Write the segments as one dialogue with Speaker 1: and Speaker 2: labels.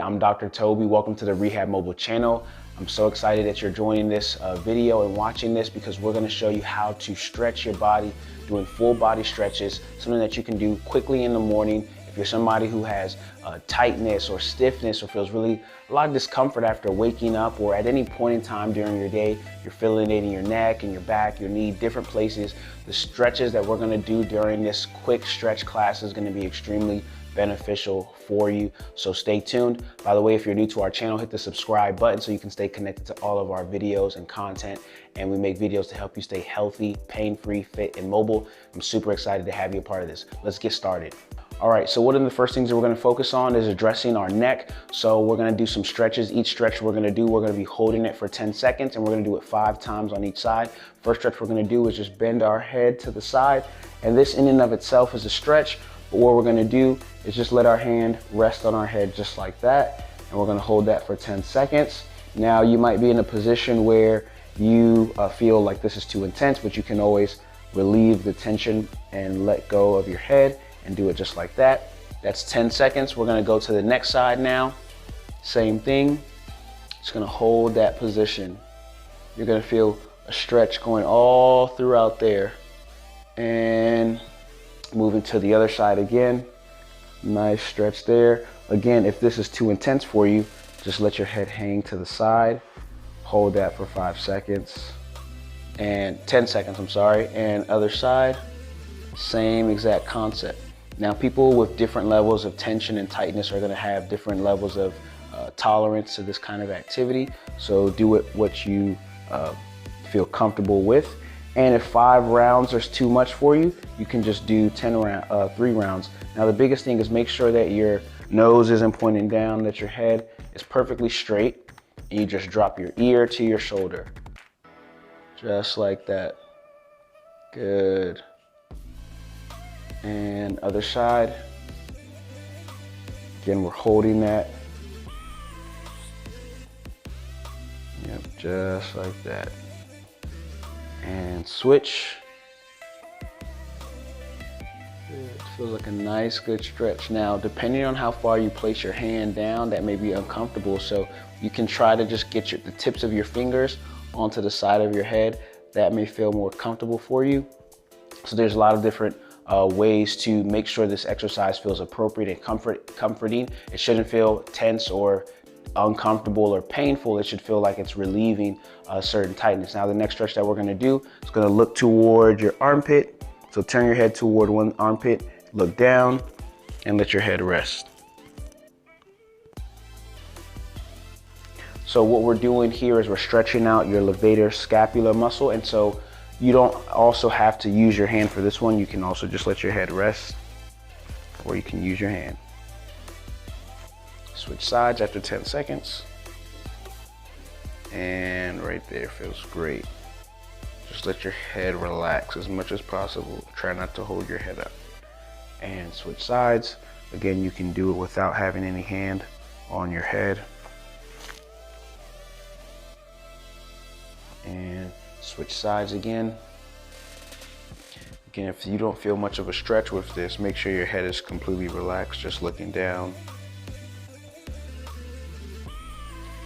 Speaker 1: I'm Dr. Toby. Welcome to the Rehab mobile channel. I'm so excited that you're joining this video and watching this because we're going to show you how to stretch your body, doing full body stretches, something that you can do quickly in the morning. If you're somebody who has tightness or stiffness or feels really a lot of discomfort after waking up or at any point in time during your day, you're feeling it in your neck and your back, your knee, different places, the stretches that we're going to do during this quick stretch class is going to be extremely beneficial for you. So stay tuned. By the way, if you're new to our channel, hit the subscribe button so you can stay connected to all of our videos and content. And we make videos to help you stay healthy, pain-free, fit, and mobile. I'm super excited to have you a part of this. Let's get started. All right, so one of the first things that we're gonna focus on is addressing our neck. So we're gonna do some stretches. Each stretch we're gonna be holding it for 10 seconds and we're gonna do it 5 times on each side. First stretch we're gonna do is just bend our head to the side. And this in and of itself is a stretch. But what we're gonna do is just let our hand rest on our head just like that. And we're gonna hold that for 10 seconds. Now you might be in a position where you feel like this is too intense, but you can always relieve the tension and let go of your head and do it just like that. That's 10 seconds. We're gonna go to the next side now. Same thing, just gonna hold that position. You're gonna feel a stretch going all throughout there. And moving to the other side again. Nice stretch there. Again, if this is too intense for you, just let your head hang to the side. Hold that for 5 seconds. And 10 seconds, I'm sorry. And other side, same exact concept. Now, people with different levels of tension and tightness are gonna have different levels of tolerance to this kind of activity. So do it what you feel comfortable with. And if 5 rounds is too much for you, you can just do 3 rounds. Now, the biggest thing is make sure that your nose isn't pointing down, that your head is perfectly straight, and you just drop your ear to your shoulder. Just like that. Good. And other side. Again, we're holding that. Yep, just like that. And switch. Good. Feels like a nice, good stretch. Now, depending on how far you place your hand down, that may be uncomfortable. So you can try to just get the tips of your fingers onto the side of your head. That may feel more comfortable for you. So there's a lot of different ways to make sure this exercise feels appropriate and comforting. It shouldn't feel tense or uncomfortable or painful. It should feel like it's relieving a certain tightness. Now, the next stretch that we're gonna do is gonna look toward your armpit. So turn your head toward one armpit, look down, and let your head rest. So what we're doing here is we're stretching out your levator scapular muscle. And so you don't also have to use your hand for this one. You can also just let your head rest, or you can use your hand. Switch sides after 10 seconds. And right there, feels great. Just let your head relax as much as possible. Try not to hold your head up. And switch sides. Again, you can do it without having any hand on your head. And switch sides again. Again, if you don't feel much of a stretch with this, make sure your head is completely relaxed, just looking down.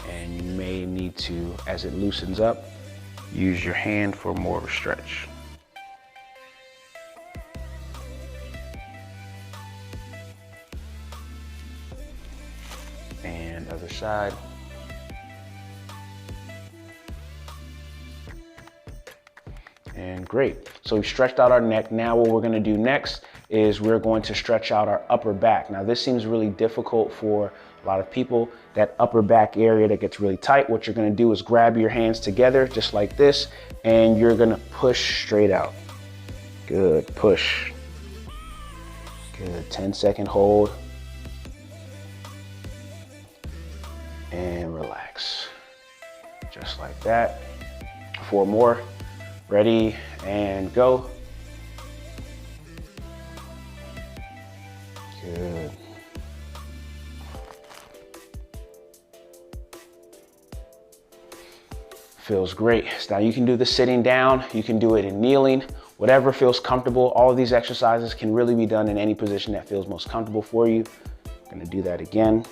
Speaker 1: And you may need to, as it loosens up, use your hand for more of a stretch. And other side. And great. So we've stretched out our neck. Now what we're gonna do next is we're going to stretch out our upper back. Now this seems really difficult for a lot of people, that upper back area that gets really tight. What you're gonna do is grab your hands together just like this, and you're gonna push straight out. Good, push. Good, 10-second hold. And relax. Just like that. 4 more. Ready and go. Good. Feels great. So now you can do this sitting down, you can do it in kneeling, whatever feels comfortable. All of these exercises can really be done in any position that feels most comfortable for you. I'm gonna do that again.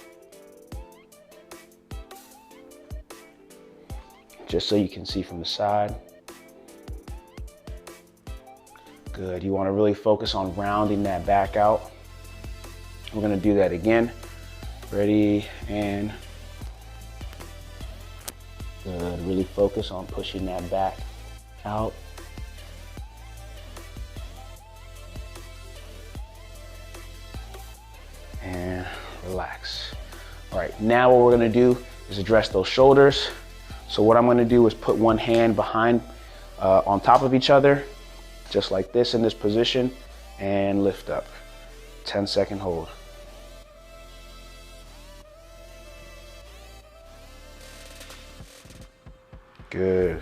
Speaker 1: just so you can see from the side. Good. You want to really focus on rounding that back out. We're going to do that again. Ready, and good. Really focus on pushing that back out. And relax. All right, now what we're gonna do is address those shoulders. So what I'm gonna do is put one hand behind, on top of each other, just like this in this position, and lift up. 10-second hold. Good.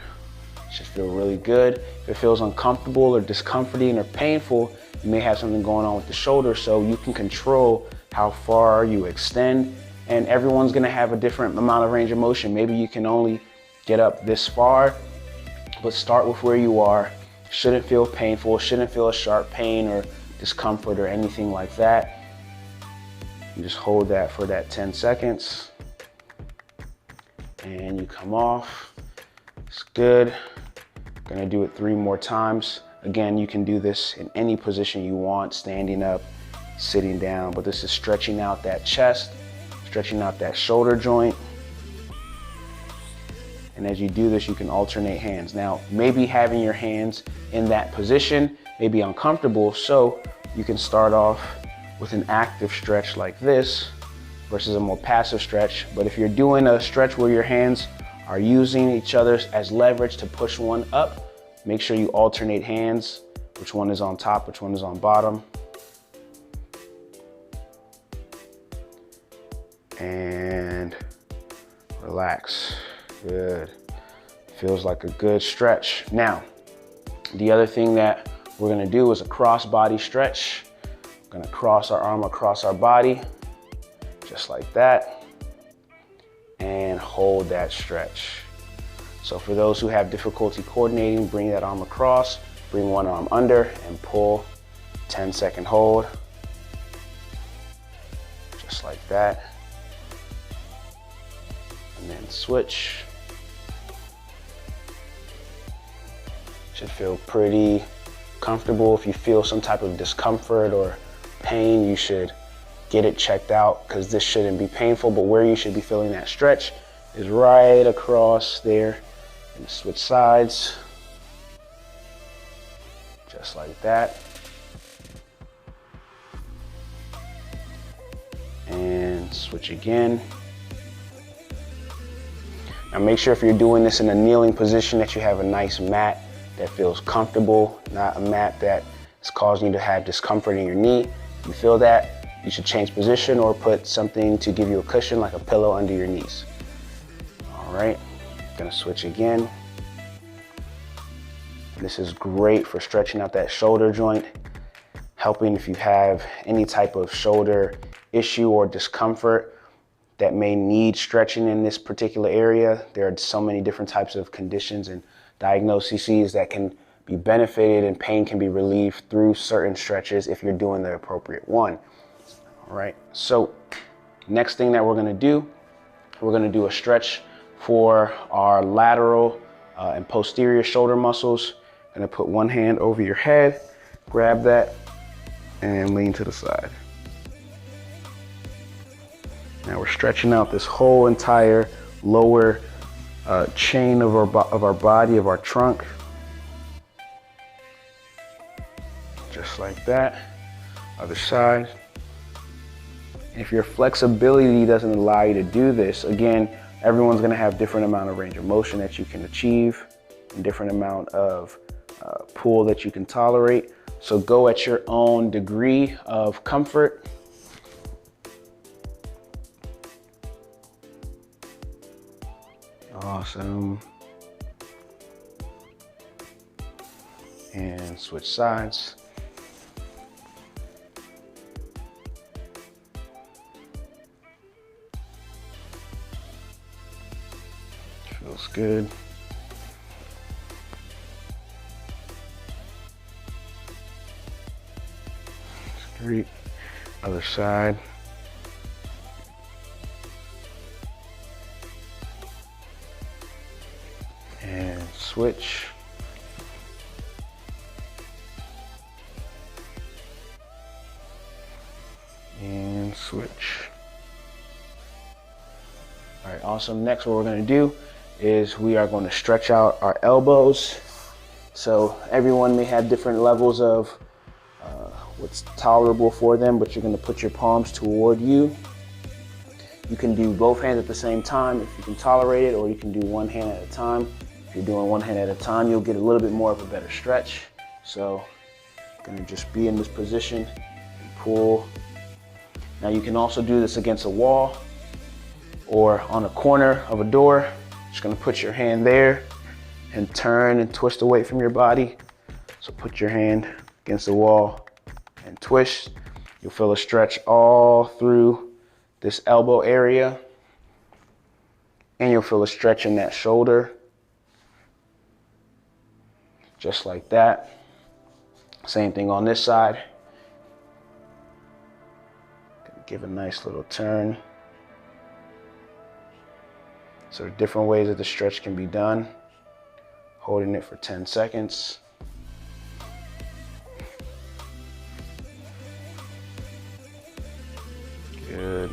Speaker 1: Should feel really good. If it feels uncomfortable or discomforting or painful, you may have something going on with the shoulder, so you can control how far you extend, and everyone's gonna have a different amount of range of motion. Maybe you can only get up this far, but start with where you are. Shouldn't feel painful, shouldn't feel a sharp pain or discomfort or anything like that. You just hold that for that 10 seconds, and you come off. It's good. Gonna do it 3 more times. Again, you can do this in any position you want, standing up, sitting down, but this is stretching out that chest, stretching out that shoulder joint. And as you do this, you can alternate hands. Now, maybe having your hands in that position may be uncomfortable, so you can start off with an active stretch like this versus a more passive stretch. But if you're doing a stretch where your hands are using each other as leverage to push one up, make sure you alternate hands, which one is on top, which one is on bottom. And relax. Good. Feels like a good stretch. Now, the other thing that we're gonna do is a cross body stretch. We're gonna cross our arm across our body, just like that, and hold that stretch. So for those who have difficulty coordinating, bring that arm across, bring one arm under, and pull. 10-second hold, just like that. And then switch. Should feel pretty comfortable. If you feel some type of discomfort or pain, you should get it checked out, because this shouldn't be painful, but where you should be feeling that stretch is right across there. And switch sides, just like that. And switch again. Now make sure if you're doing this in a kneeling position that you have a nice mat that feels comfortable, not a mat that is causing you to have discomfort in your knee. If you feel that, you should change position or put something to give you a cushion, like a pillow under your knees. All right, gonna switch again. This is great for stretching out that shoulder joint, helping if you have any type of shoulder issue or discomfort that may need stretching in this particular area. There are so many different types of conditions and diagnoses that can be benefited, and pain can be relieved through certain stretches if you're doing the appropriate one. All right, so next thing that we're gonna do a stretch for our lateral and posterior shoulder muscles. Gonna put one hand over your head, grab that, and lean to the side. Now we're stretching out this whole entire lower chain of our body, of our trunk. Just like that. Other side. If your flexibility doesn't allow you to do this, again, everyone's gonna have different amount of range of motion that you can achieve, and different amount of pull that you can tolerate. So go at your own degree of comfort. Awesome. And switch sides. Feels good. Great. Other side. switch. And switch. All right, awesome. Next, what we're gonna do is we are going to stretch out our elbows. So everyone may have different levels of what's tolerable for them, but you're gonna put your palms toward you. You can do both hands at the same time if you can tolerate it, or you can do one hand at a time. If you're doing one hand at a time, you'll get a little bit more of a better stretch. So gonna just be in this position and pull. Now you can also do this against a wall or on a corner of a door. Just gonna put your hand there and turn and twist away from your body. So put your hand against the wall and twist. You'll feel a stretch all through this elbow area, and you'll feel a stretch in that shoulder, just like that. Same thing on this side. Give a nice little turn. So there are different ways that the stretch can be done. Holding it for 10 seconds. Good.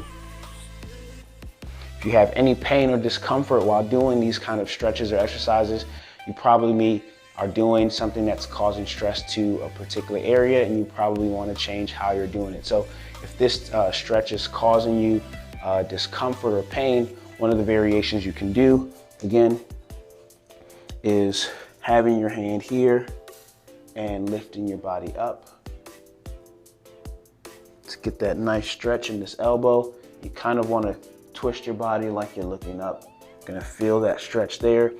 Speaker 1: If you have any pain or discomfort while doing these kind of stretches or exercises, you probably are doing something that's causing stress to a particular area, and you probably want to change how you're doing it. So if this stretch is causing you discomfort or pain, one of the variations you can do, again, is having your hand here and lifting your body up to get that nice stretch in this elbow. You kind of want to twist your body like you're looking up. You're gonna feel that stretch there.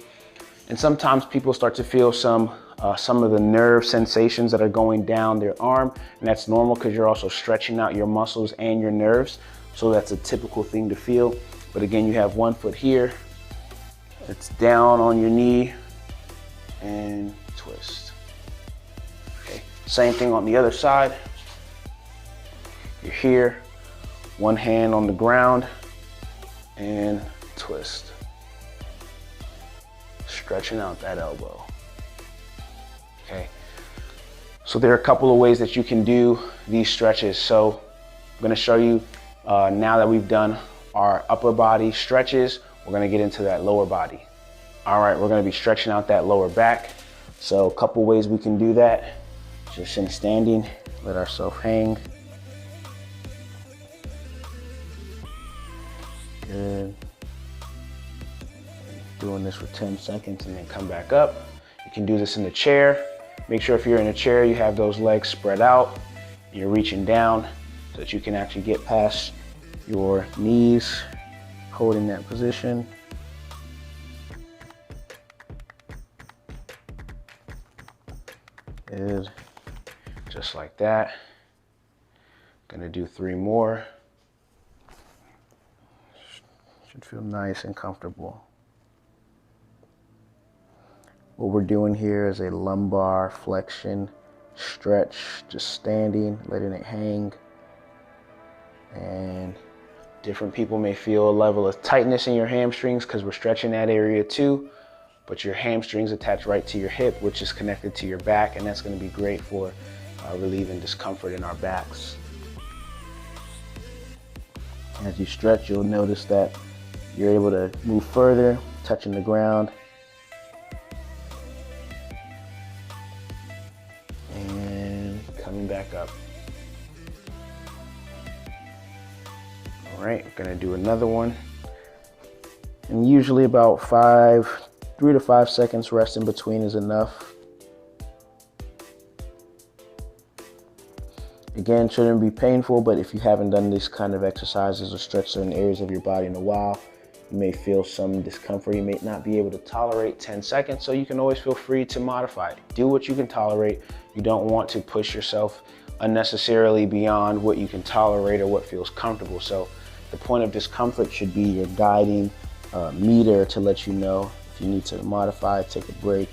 Speaker 1: And sometimes people start to feel some of the nerve sensations that are going down their arm, and that's normal because you're also stretching out your muscles and your nerves. So that's a typical thing to feel. But again, you have one foot here, it's down on your knee, and twist. Okay, same thing on the other side. You're here, one hand on the ground, and twist. Stretching out that elbow. Okay, so there are a couple of ways that you can do these stretches. So I'm gonna show you now that we've done our upper body stretches, we're gonna get into that lower body. All right, we're gonna be stretching out that lower back. So a couple ways we can do that. Just in standing, let ourselves hang. Good. Doing this for 10 seconds and then come back up. You can do this in the chair. Make sure if you're in a chair, you have those legs spread out. You're reaching down so that you can actually get past your knees, holding that position. Good. Just like that. Gonna do 3 more. Should feel nice and comfortable. What we're doing here is a lumbar flexion stretch, just standing, letting it hang. And different people may feel a level of tightness in your hamstrings because we're stretching that area too, but your hamstrings attach right to your hip, which is connected to your back, and that's going to be great for relieving discomfort in our backs. As you stretch, you'll notice that you're able to move further, touching the ground. And coming back up. All right, we're gonna do another one. And usually about 3 to 5 seconds rest in between is enough. Again, shouldn't be painful, but if you haven't done these kind of exercises or stretch certain areas of your body in a while, you may feel some discomfort. You may not be able to tolerate 10 seconds, so you can always feel free to modify it. Do what you can tolerate. You don't want to push yourself unnecessarily beyond what you can tolerate or what feels comfortable. So the point of discomfort should be your guiding meter to let you know if you need to modify, take a break,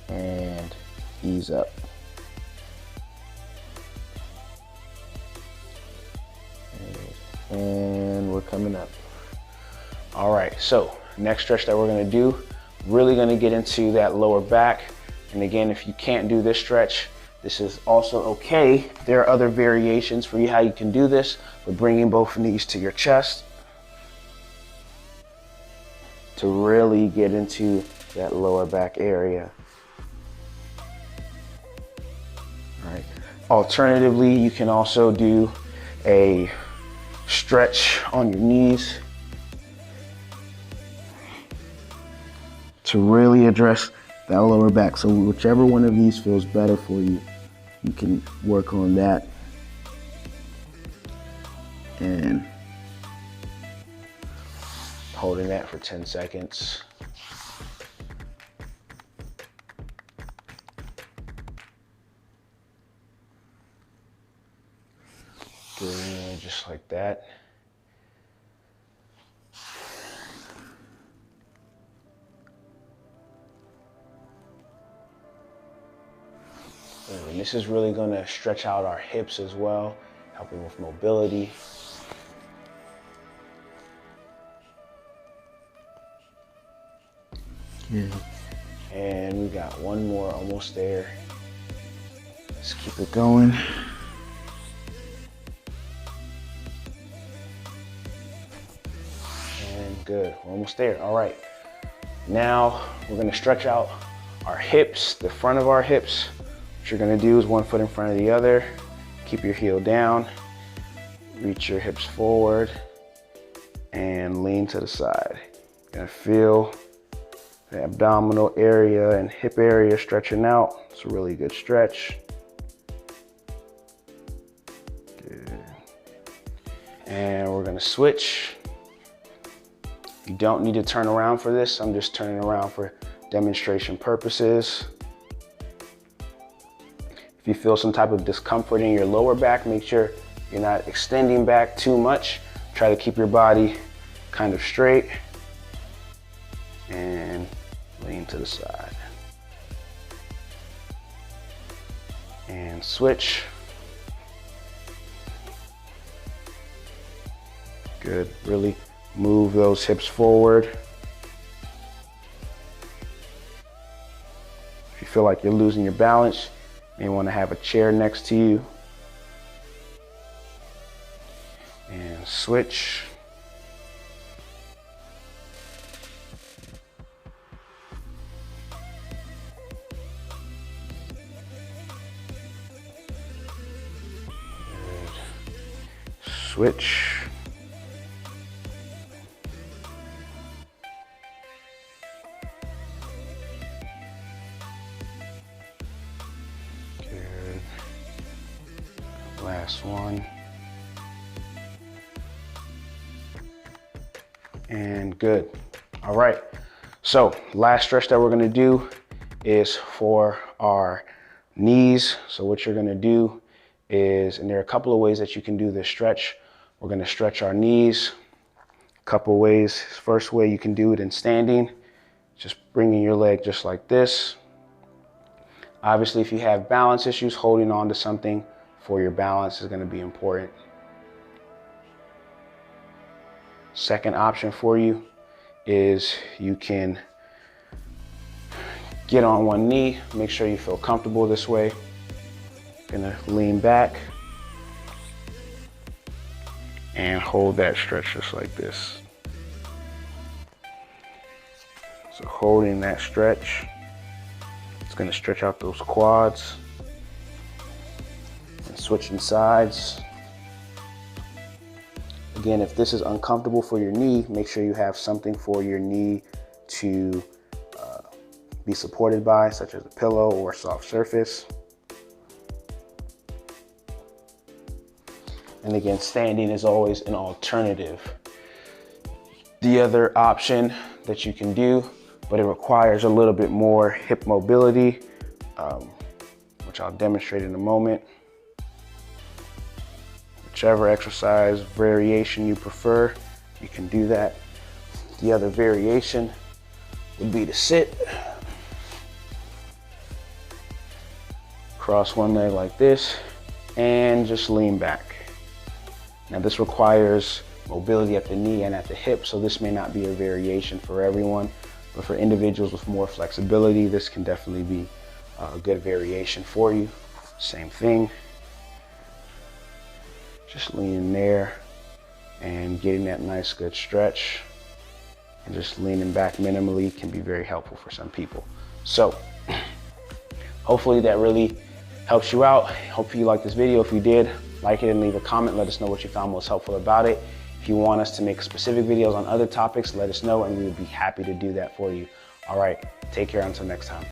Speaker 1: and ease up. And we're coming up. All right, so next stretch that we're gonna do, Really gonna get into that lower back. And again, if you can't do this stretch, this is also okay. There are other variations for you how you can do this, but bringing both knees to your chest to really get into that lower back area. All right. Alternatively, you can also do a stretch on your knees to really address that lower back. So whichever one of these feels better for you, you can work on that. And holding that for 10 seconds. Good, just like that. And this is really going to stretch out our hips as well, helping with mobility. Good. And we got one more, almost there. Let's keep it going. And good, we're almost there. All right. Now we're going to stretch out our hips, the front of our hips. What you're gonna do is one foot in front of the other, keep your heel down, reach your hips forward, and lean to the side. You're gonna feel the abdominal area and hip area stretching out. It's a really good stretch. Good. And we're gonna switch. You don't need to turn around for this. I'm just turning around for demonstration purposes. If you feel some type of discomfort in your lower back, make sure you're not extending back too much. Try to keep your body kind of straight and lean to the side. And switch. Good, really move those hips forward. If you feel like you're losing your balance, you may want to have a chair next to you. And switch. Good. Switch. Last one. And good. All right. So last stretch that we're going to do is for our knees. So what you're going to do is, and there are a couple of ways that you can do this stretch. We're going to stretch our knees a couple ways. First way, you can do it in standing, just bringing your leg just like this. Obviously, if you have balance issues, holding on to something for your balance is going to be important. Second option for you is you can get on one knee. Make sure you feel comfortable this way. Gonna lean back and hold that stretch just like this. So holding that stretch, it's gonna stretch out those quads. And switching sides. Again, if this is uncomfortable for your knee, make sure you have something for your knee to be supported by, such as a pillow or a soft surface. And again, standing is always an alternative. The other option that you can do, but it requires a little bit more hip mobility, which I'll demonstrate in a moment. Whichever exercise variation you prefer, you can do that. The other variation would be to sit. Cross one leg like this and just lean back. Now this requires mobility at the knee and at the hip, so this may not be a variation for everyone. But for individuals with more flexibility, this can definitely be a good variation for you. Same thing. Just leaning there and getting that nice good stretch, and just leaning back minimally can be very helpful for some people. So hopefully that really helps you out. Hopefully you liked this video. If you did, like it and leave a comment. Let us know what you found most helpful about it. If you want us to make specific videos on other topics, let us know and we would be happy to do that for you. All right, take care until next time.